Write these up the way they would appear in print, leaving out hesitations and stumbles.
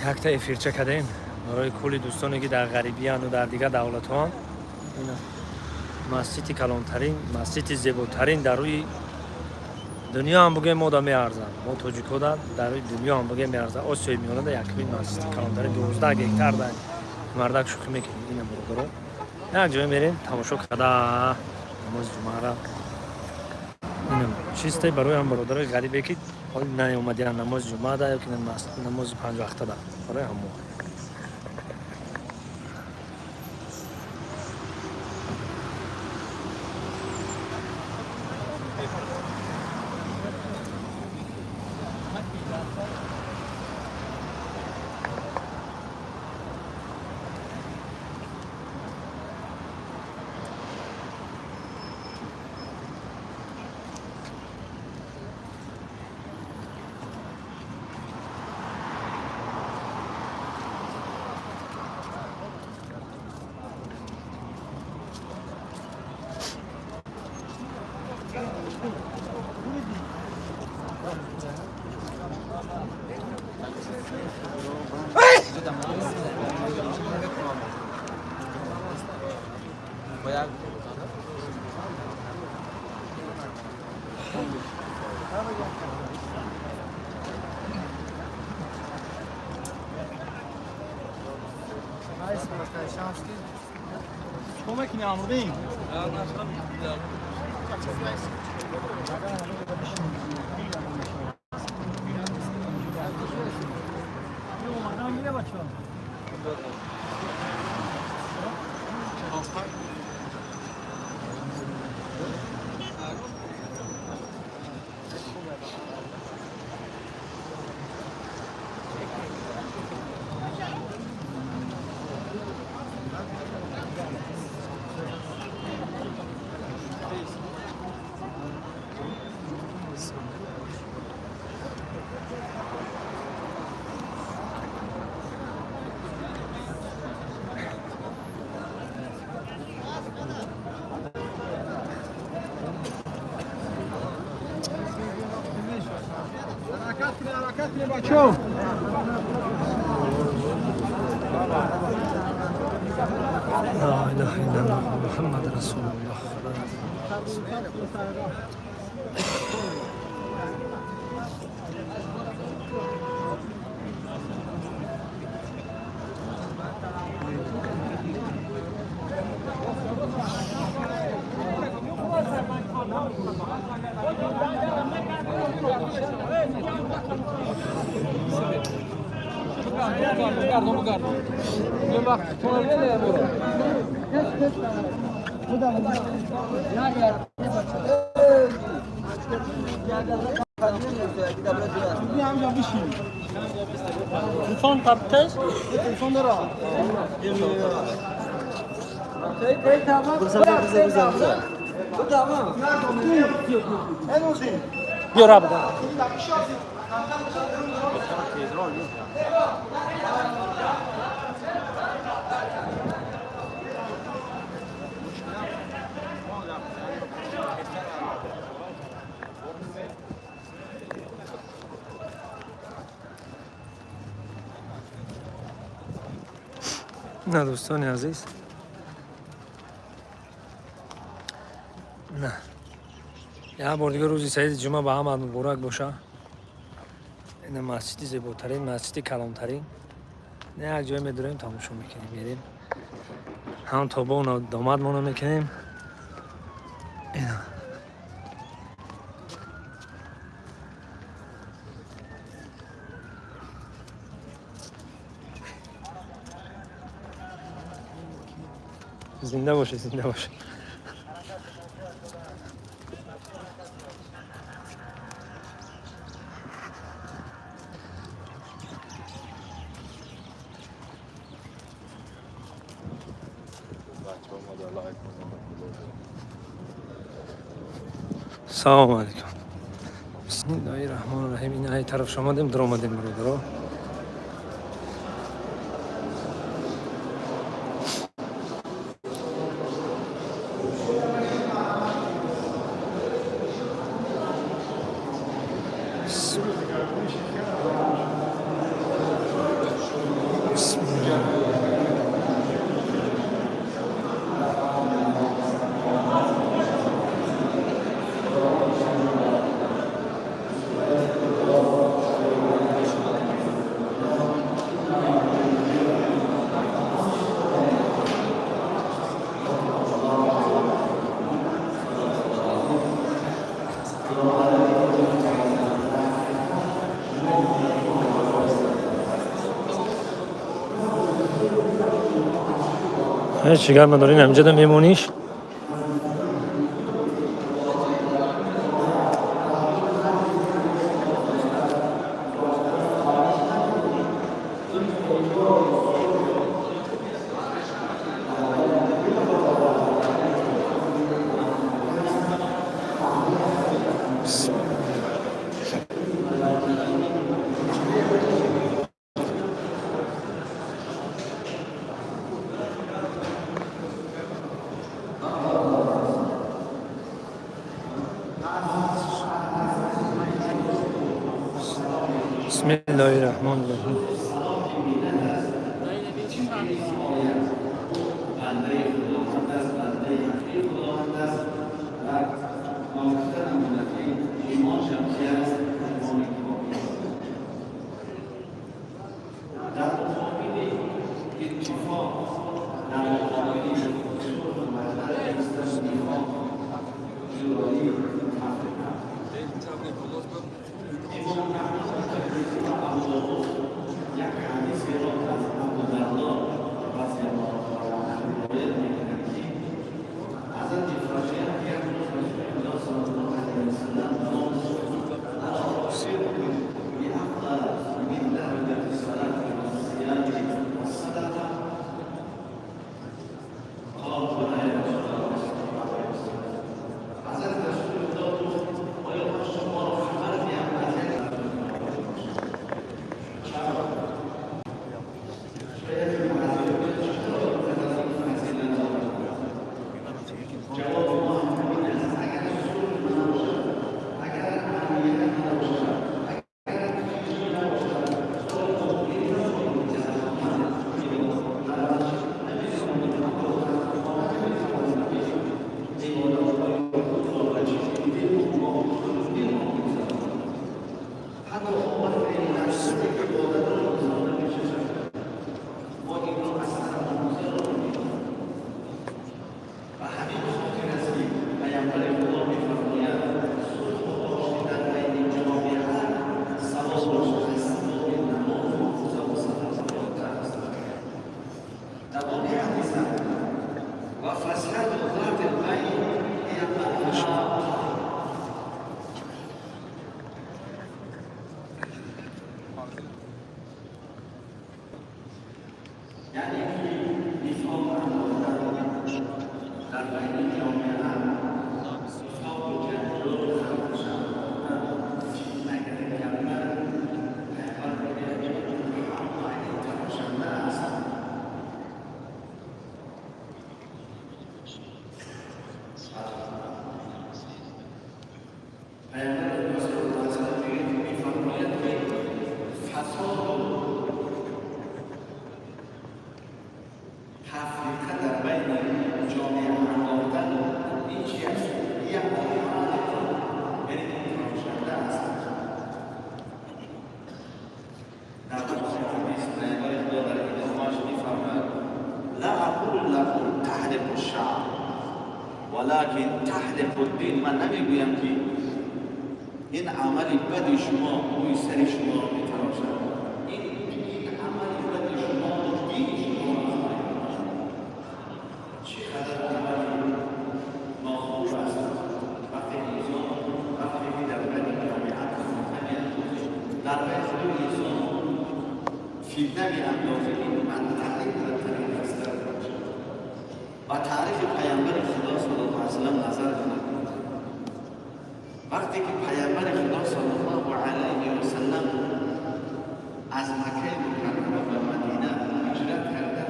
یک تا افیرچه کردیم برای کلی دوستانی که در غریبیان و در دیگر دولت ها. این مسجد کلانترین مسجد زیباترین در روی دنیا هم بگیم ما میارزه. ما توجیکو در روی دنیا هم بگیم میارزه. آسیای میانه در یکمین مسجد کلانترین 12 گکتر در مردک شوخی میکنیم. این هم برو یک جای میریم تماشا کرده نماز جمعه را. اینم چیسته برای هم برادر غریبه که حال نیومدن نماز جمعه ده یا که نماز 5 وقته ده برای همون. Como é que me arrumei? Show. لا اله الا الله محمد رسول الله. Guarda. Io va, sono le تلفن تبتش تلفن دارم. بیار بده. نه دوستان عزیز، نه یه بار دیگه روزی سعید جمعه با هم مبارک باشه. این مسجد زیباترین مسجد کلانترین نه یک جای میداریم تماشا میکنیم، میریم هم تابا و داماد مانو میکنیم. اینا زنده باشه، زنده باشه. سلام علیکم. بسم الله الرحمن الرحیم. این های طرف شما دیم در آمدیم برادرها. چیکار ندارین همینجا میمونیش. بسم الله الرحمن الرحیم. ولكن تحلف الدین، من نمیگویم که این عملی بدی شما روی سر شما رو میتراشد. این عملی بدی شما رو دین شما رو میتراشد. چقدر عملی ناخوب است وقتی انسان وقتی در بدی جامعات در بدی انسان فتنه میاندازد. این منطقی بزرگترین هستند و تعریف پیامبر خدا صلی الله علیه و سلم نظر کنید. وقتی که پیامبر خدا صلی الله علیه و سلم از مکه مکرمه به مدینه هجرت کرده،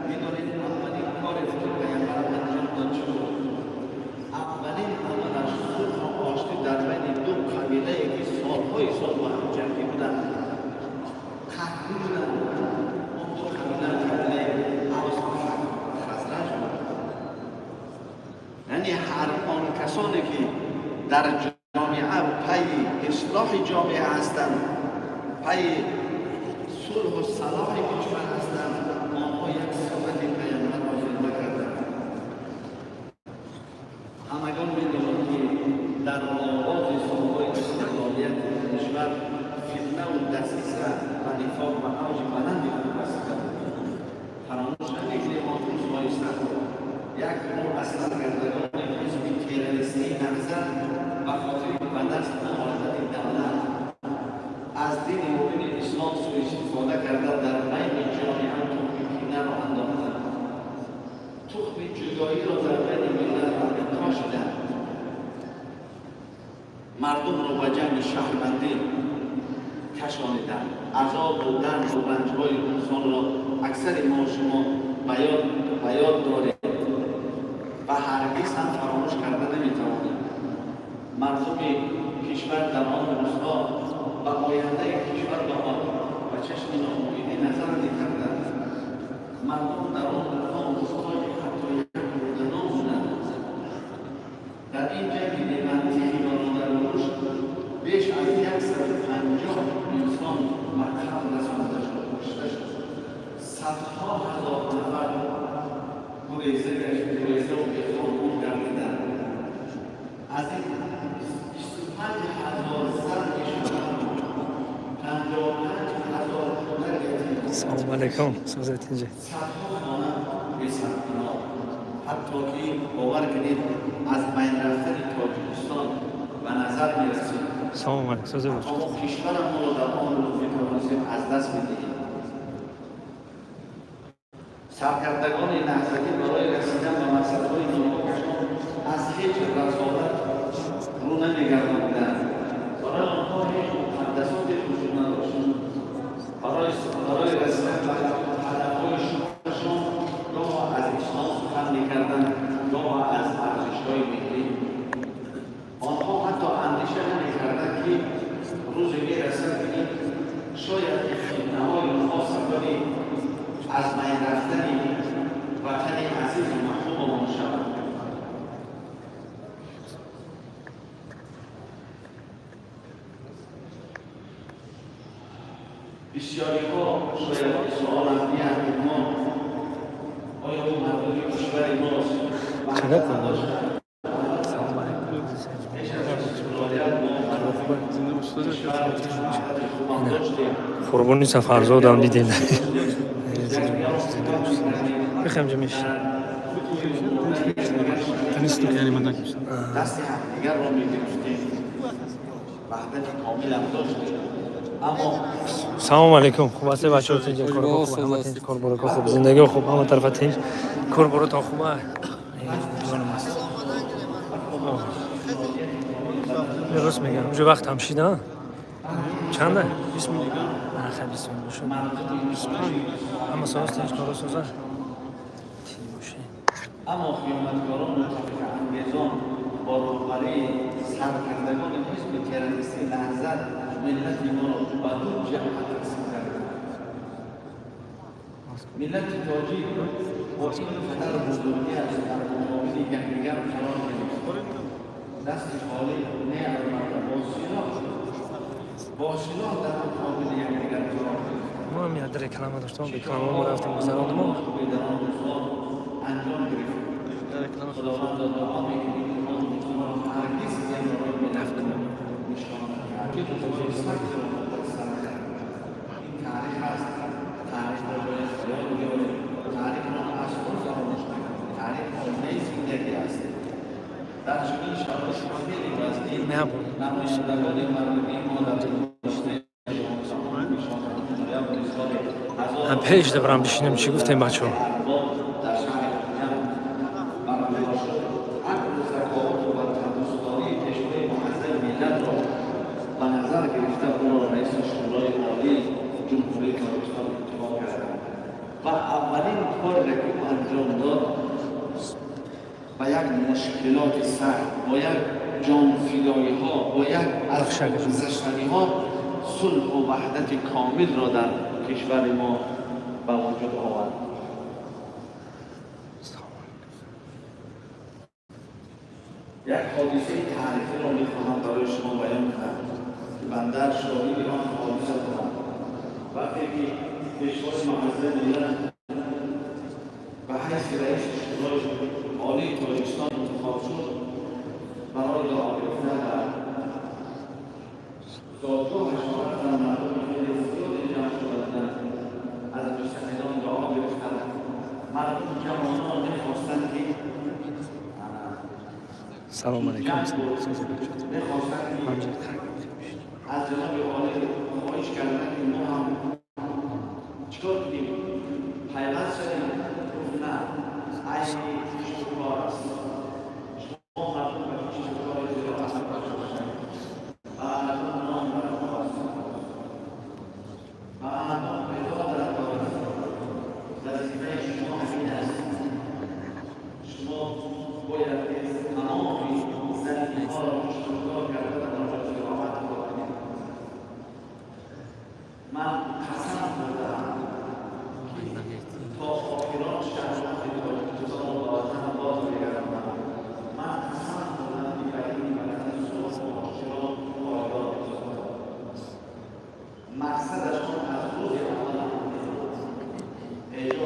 می‌دانید اولین کاری که پیامبر انجام داد چه بود؟ اولین عملش صلح و آشتی در بین دو قبیله که سال‌های سال با هم جنگی بودند تحمیل اون دو قبیله اوس و خزرج بود. یعنی هر آن کسانی که در جامعه پی اصلاح جامعه هستند، پی صلح و صلاح کشور هستند، آنها یک سنت پیامبر را زنده کردند. همگان می‌دانید که در آغاز سال‌های استقلالیت کشور فتنه و دسیسه و نفاق و اوج بلندی بود. فراموش نکنید که امام روز بایستند مردم رو به جنگ شهروندی کشانیدند. عذاب و درد و رنج‌های انسان را اکثر ما و شما به یاد داریم و هرگز هم فراموش کرده نمی‌توانیم. مردم کشور در آن روزها به آینده کشور به چشم ناامیدی نظر می‌کردند. مردم در آن روزها حتی یک روز نماندند. در این جنگ بی‌منطقی و نادرمانش بیش از 150 انسان به قتل رسانده شد، کشته شد. صدها هزار نفر گریزه و بیخانمان گردیدند. از این 25,000 زن کشور، 55,000 کودک یتیم، سلام علیکم سوزت اینجا صدها خانه بی‌سرپناه. حتی که باور کنید از بین رفتن تاجیکستان به نظر می‌رسید سلام علیکم سوزت اما کشورمون رو در آن روز می‌توانستیم از دست بدهیم. سرکردگان نهضتی برای رسیدن به مقصدهای نیکوکشان از هیچ رسالت رو نمی‌گرداندند. برای آنها هیچ مقدساتی وجود نداشت. برای رسیدن به هدفهای شوخشان گاه از اسلام سخن می‌کردند، گاه از ارزش‌های ملی. آنها حتی اندیشه نمی‌کردند که روزی می‌رسد که شاید فتنه‌های آنها سبب از بین رفتن وطن عزیز و محبوبمان شود. بسیاری‌ها شاید سوالند می‌کنند ما آیا او مردمی کشور ماست؟ چقدر کنم؟ قربونی سفرزاد هم دیدیم بخیم جمعیش تنیستو که یعنی من نکشتم دست همدیگر را می‌گرفتیم، وحدت کامل هم داشتیم. اما سلام علیکم خوب هستی بچه ها تینجا کار خوب همه تینج کار برو خوب زندگی خوب همه طرف تینج کار برو تا خوبه جانم است درست میگم اونجا وقت هم شیده چنده؟ 20 میلیون نه خیلی 20 میلیون شد اما ساز تینج کارو سازه اما خیانتکاران متفق انگیزان با روبری سرکردگان حزب تروریستی نهضت ملت ما را به دو جهت تقسیم کردند. ملت تاجیک با این خطر بزرگی است در مقابل یکدیگر قرار گرفت. دست خالی نه البته با سلاح در مقابل یکدیگر قرار گرفت. ما هم یاد داره کلمه داشتم به کلمه ما رفتیم گذراند ما انجام گرفت. خداوند دعا می‌کنیم ما هرگز این را نمی‌کنیم. این تاریخ است. تاریخ را باید یاد بیاوریم. تاریخ را اصلا فراموش نکنیم. تاریخ آینه زندگی است. در چنین شرایط خیلی وزنی نمایندگان مردمی ما در هم پیش دبرم بشینم چی گفتیم بچه ها و اولین کاری که او انجام داد با یک مشکلات سخت، با یک جانفدایی ها، با یک ارزش‌شکنی ها صلح و وحدت کامل را در کشور ما به وجود آورد. یک حادثه تاریخی را می‌خواهم برای شما بیان کنم که بنده شاهد آن حادثه بودم. وقتی که پیشوای معظم ملت به حیث رئیس شورای عالی تاجیکستان انتخاب شد، برای دعا گرفتن و دادگاه شهادت در مردم خیلی زیادی جمع شدند. از مستحقان دعا گرفتند. مردم جوانان می‌خواستند که سلام علیکم از جناب عالی خواهش کردن که ما هم چطور کنیم پیوست شدیم. گفت نه عینی شکار است. شما مردم به شکار زیرا اصلا باشد.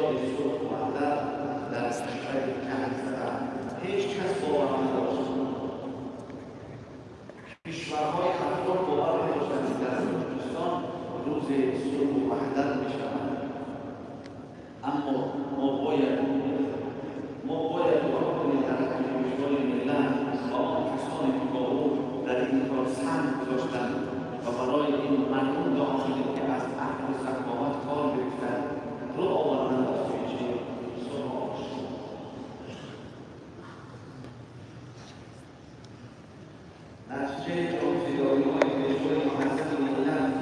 انتشار صلح و وحدت در کشور کهن‌زده هیچ کس باور نداشت. کشورهای اطراف باور نداشتند که در تاجیکستان روز صلح و وحدت می‌شود. اما ما باید دعا کنیم در کشورهای ملت و آن کسانی که با او در این کار سهم گذاشتند و برای این مردم دعا کنیم که از عهد و سخاوت کار گرفتند رو آوردند از پیش صلح و آشتی. نتیجه جانفشانی‌های کشورهای محصل ملت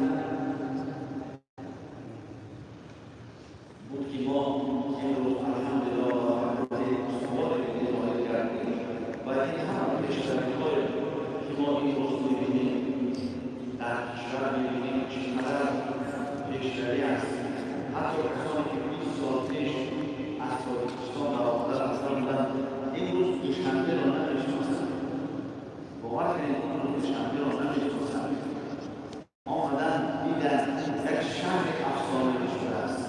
بود که ما امروز الحمدلله برای استوار اعمال کردیم و این همه پیشرفت‌های که ما امروز می‌بینیم در کشور می‌بینیم چقدر پیشروی است. حتی کسانی که 20 سال پیش از تاجیکستان برآمده رفتند امروز دوشنبه را نمی‌شناسند. باور کنید امروز دوشنبه را نمی‌شناسند. آمدن دیدن یک شهر افسانه‌ای شده است.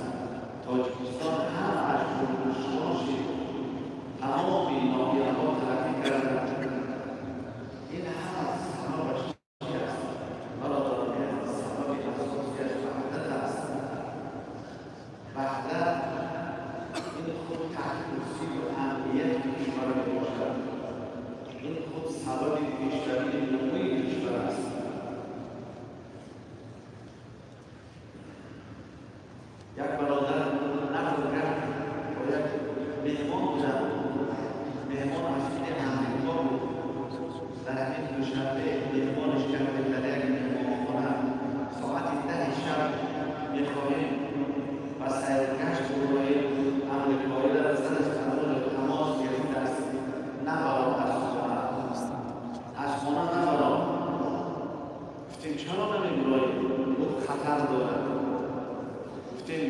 تاجیکستان هر از خودشناسی تمام ناحیه‌ها ترقی کرده. این هم از سببش چی است؟ برادران، سبب اساسیش وحدت است. وحدت این خود تحریزی و امنیت کشور میباشد. این خود سبب پیشروی نموی کشور است. یک برادر نقل کرد و یک مهمان بودن. مهمان مسئول امریکا بود. در همین دوشنبه مهمانش کرد که در یک مهمانخانه ساعت 10 شب می‌خواهیم و سیرگشت گروه امریکایی در از قانون تماس گرفته است. نبرا از خانه نبرا. گفتیم چرا نمی‌برایی؟ گفت خطر دارد. گفتیم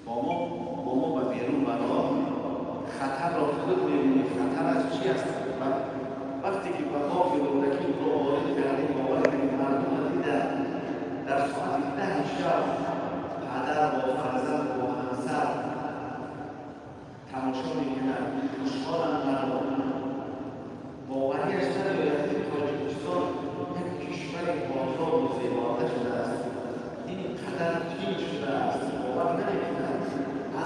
با ما به بیرون برا خطر را خود می‌بینیم. خطر از چی است؟ وقتی که به ما گرودکی رو وارد کردیم باور کنید مردم دیدن در ساعت 10 شب پدر با فرزند با همسر تماشا می‌کنند. خوشحالند مردم. باوریش ندارد که تاجیکستان یک کشور آزاد و زیباده شده است. این قدر پیش شده است. باور نمی‌کنند.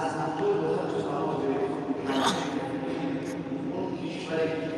از همطور بزرگ سلام گرفت. اون کشوری که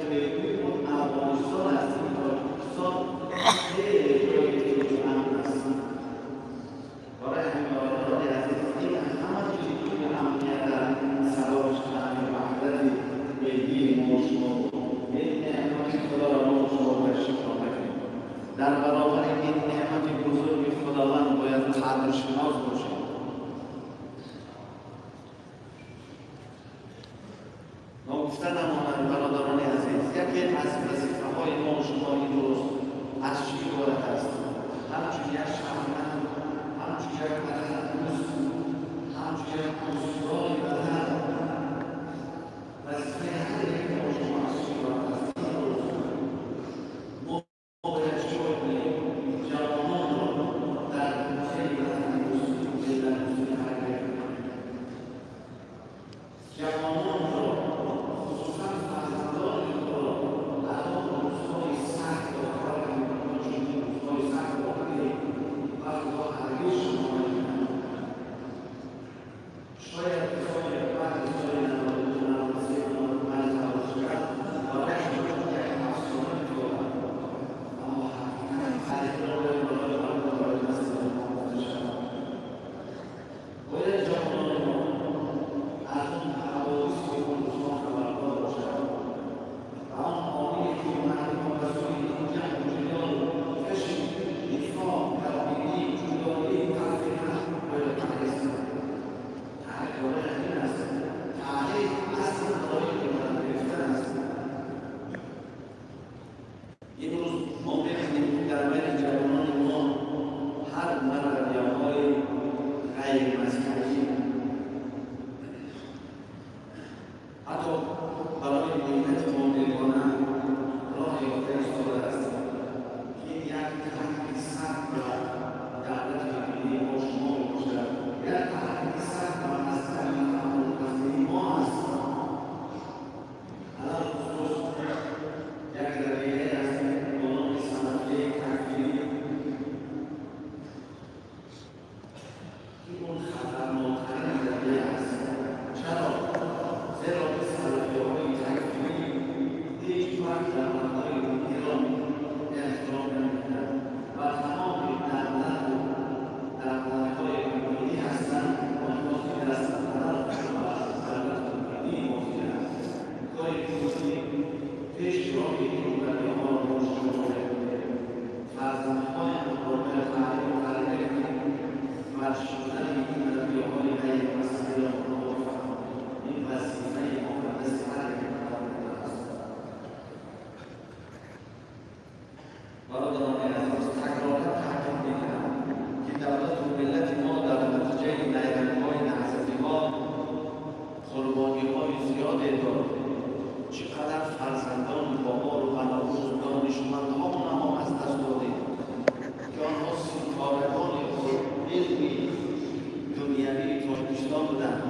دوستان بودن.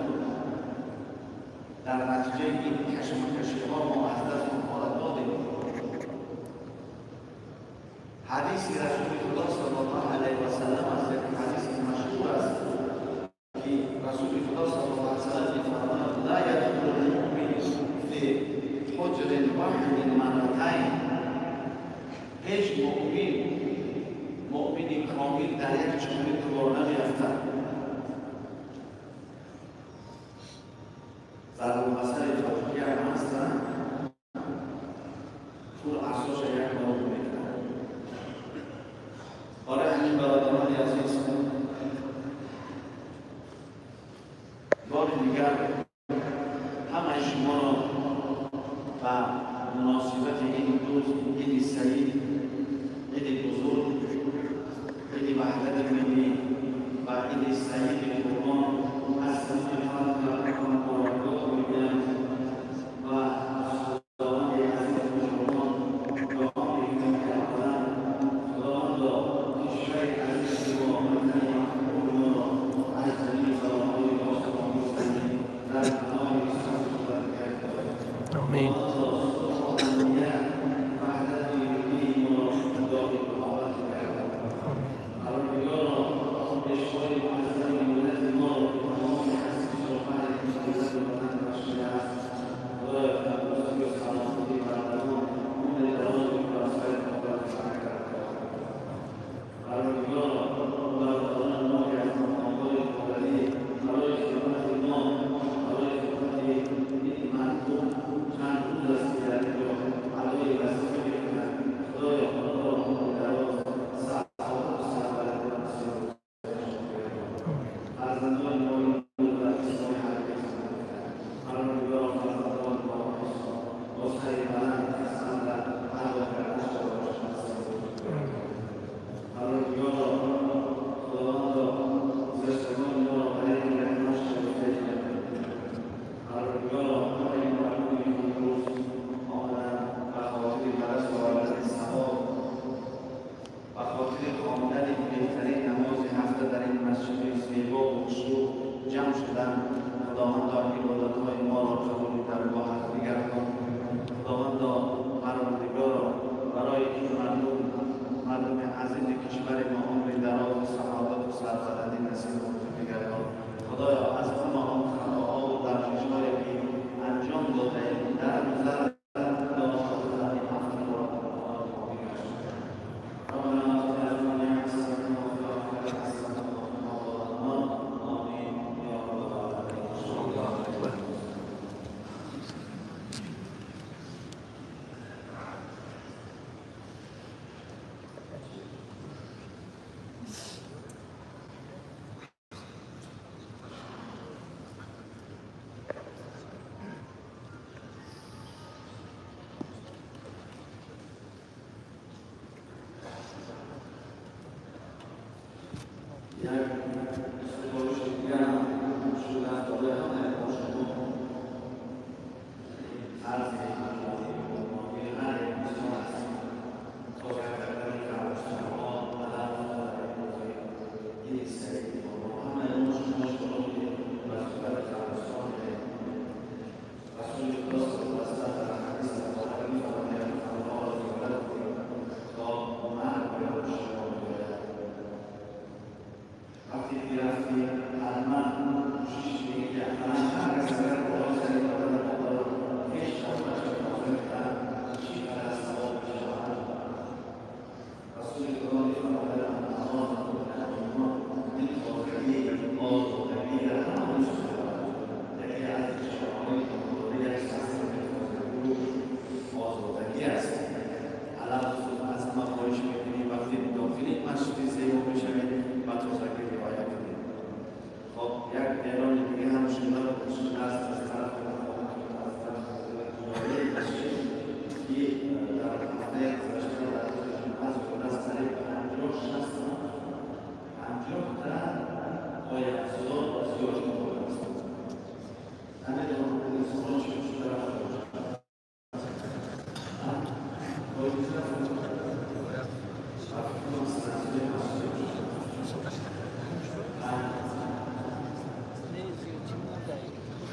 در نتیجه این کشمکشی‌ها ما حضرت مبارک دادیم. حدیث رسول خدا صلی الله علیه و سلم از یک حدیث مشهور است که رسول خدا صلی الله علیه و سلم می‌فرماید لا يدخل المؤمن في حجر واحد مرتين. هیچ مؤمنی کامل در یک چمن دوبار نمی‌افتد. ضرب المثل فقهی هم هستند طول اساس یک موضوع میکنند. برای همین برادران عزیز بار دیگر همه شما را و مناسبت این روز عید سعید، عید بزرگ، عید وحدت ملی و عید سعید قربان از طریق خلق مبارکات میگویم و خداوند عزیز بزرگان دعا میکنیم که خداوند کشور عزیز و وطن ما را از جمیع بلاهای آسمان مستقیم در پناه اسلام برکت آمین.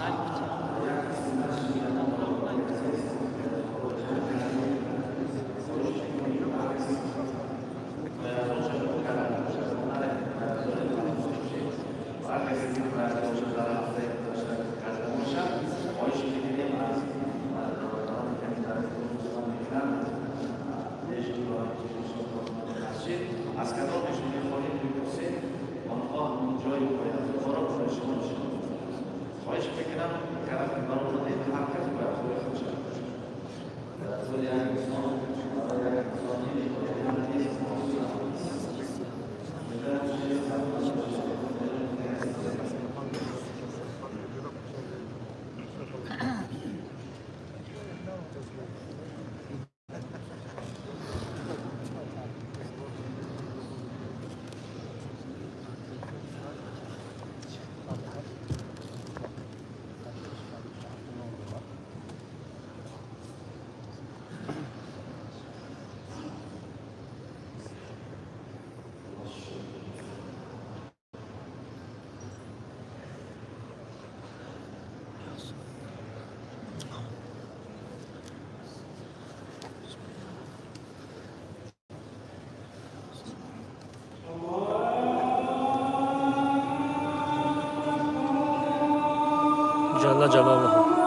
از کدامشون میخوریم میپرسیم آنها همون جایی باید خوراک برشون شد خواهش میکنم طرف برای این هر کس باید خوری خوش جل جلاله